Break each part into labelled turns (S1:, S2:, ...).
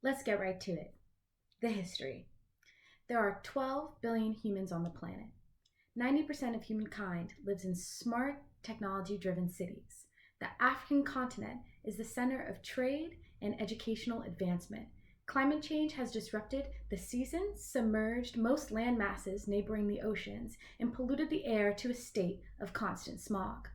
S1: Let's get right to it. The history. There are 12 billion humans on the planet. 90% of humankind lives in smart, technology-driven cities. The African continent is the center of trade and educational advancement. Climate change has disrupted the seasons, submerged most land masses neighboring the oceans, and polluted the air to a state of constant smog.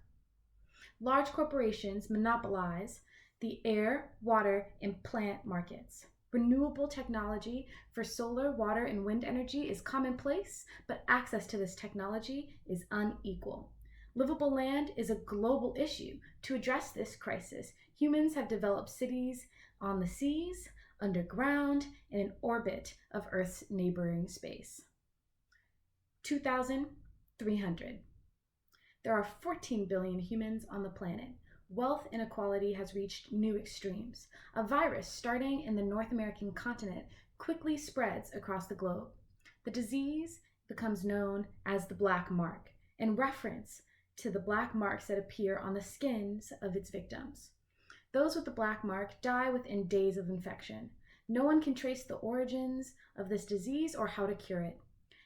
S1: Large corporations monopolize the air, water, and plant markets. Renewable technology for solar, water, and wind energy is commonplace, but access to this technology is unequal. Livable land is a global issue. To address this crisis, humans have developed cities on the seas, underground, and in orbit of Earth's neighboring space. 2,300. There are 14 billion humans on the planet. Wealth inequality has reached new extremes. A virus starting in the North American continent quickly spreads across the globe. The disease becomes known as the black mark, in reference to the black marks that appear on the skins of its victims. Those with the black mark die within days of infection. No one can trace the origins of this disease or how to cure it.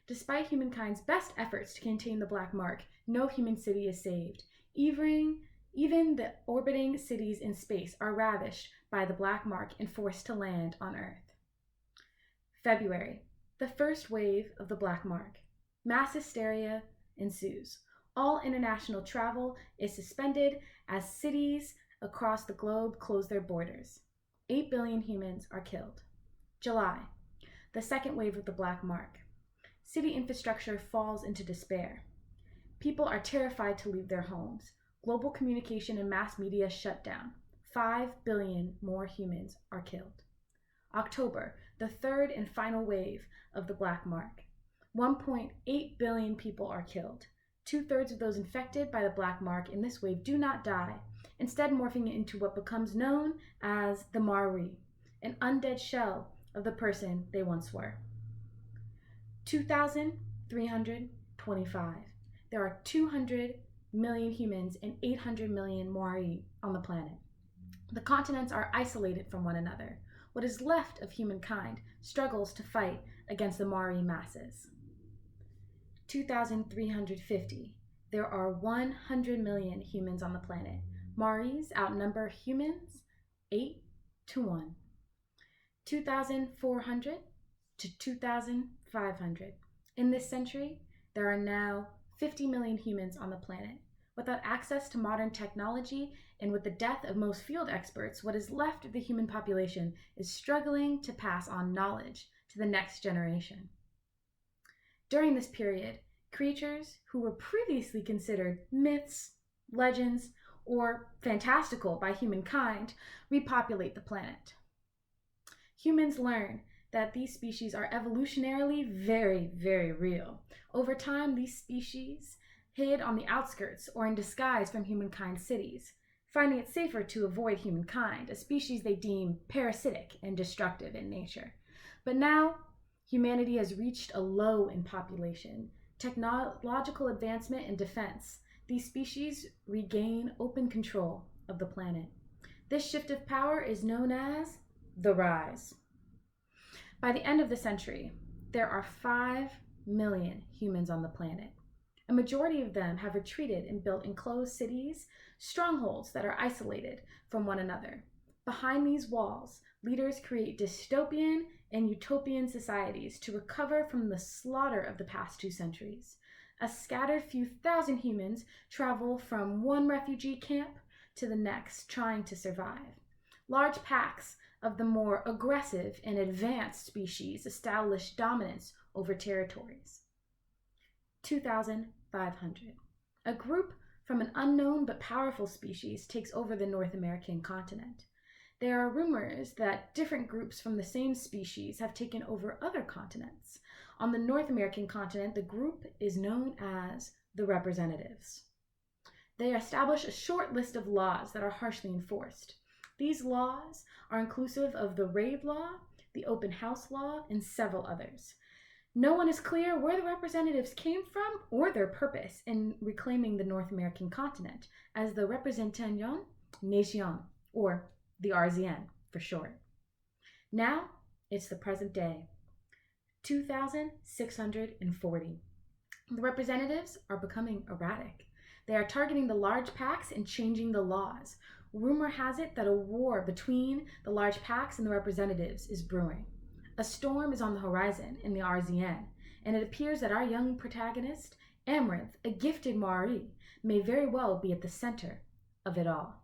S1: Despite humankind's best efforts to contain the black mark, no human city is saved. Even the orbiting cities in space are ravished by the black mark and forced to land on Earth. February, the first wave of the black mark. Mass hysteria ensues. All international travel is suspended as cities across the globe close their borders. 8 billion humans are killed. July, the second wave of the black mark. City infrastructure falls into despair. People are terrified to leave their homes. Global communication and mass media shut down. 5 billion more humans are killed. October, the third and final wave of the black mark. 1.8 billion people are killed. 2/3 of those infected by the black mark in this wave do not die, instead morphing into what becomes known as the Maori, an undead shell of the person they once were. 2,325. There are 200 million humans and 800 million Maori on the planet. The continents are isolated from one another. What is left of humankind struggles to fight against the Maori masses. 2,350. There are 100 million humans on the planet. Maoris outnumber humans 8-1. 2,400 to 2,500. In this century, there are now 50 million humans on the planet. Without access to modern technology and with the death of most field experts, what is left of the human population is struggling to pass on knowledge to the next generation. During this period, creatures who were previously considered myths, legends, or fantastical by humankind repopulate the planet. Humans learn that these species are evolutionarily very, very real. Over time, these species hid on the outskirts or in disguise from humankind's cities, finding it safer to avoid humankind, a species they deem parasitic and destructive in nature. But now, humanity has reached a low in population, technological advancement, and defense. These species regain open control of the planet. This shift of power is known as the rise. By the end of the century, there are 5 million humans on the planet. A majority of them have retreated and built enclosed cities, strongholds that are isolated from one another. Behind these walls, leaders create dystopian and utopian societies to recover from the slaughter of the past 2 centuries. A scattered few thousand humans travel from one refugee camp to the next, trying to survive. Large packs of the more aggressive and advanced species establish dominance over territories. 2,500. A group from an unknown but powerful species takes over the North American continent. There are rumors that different groups from the same species have taken over other continents. On the North American continent, the group is known as the representatives. They establish a short list of laws that are harshly enforced. These laws are inclusive of the raid law, the open house law, and several others. No one is clear where the representatives came from or their purpose in reclaiming the North American continent as the Représentation Nation, or the RZN for short. Now, it's the present day, 2,640. The representatives are becoming erratic. They are targeting the large packs and changing the laws. Rumor has it that a war between the large packs and the representatives is brewing. A storm is on the horizon in the RZN, and it appears that our young protagonist, Amaranth, a gifted Maori, may very well be at the center of it all.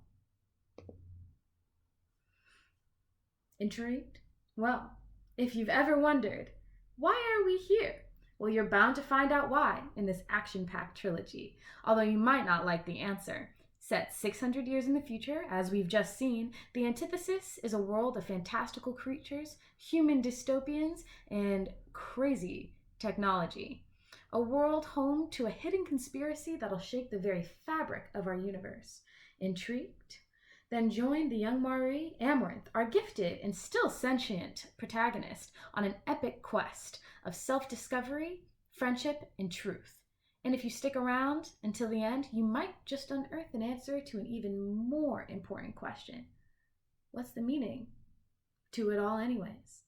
S1: Intrigued? Well, if you've ever wondered, why are we here? Well, you're bound to find out why in this action-packed trilogy, although you might not like the answer. Set 600 years in the future, as we've just seen, the Antithesis is a world of fantastical creatures, human dystopians, and crazy technology. A world home to a hidden conspiracy that'll shake the very fabric of our universe. Intrigued? Then join the young Maori, Amaranth, our gifted and still sentient protagonist, on an epic quest of self-discovery, friendship, and truth. And if you stick around until the end, you might just unearth an answer to an even more important question. What's the meaning to it all anyways?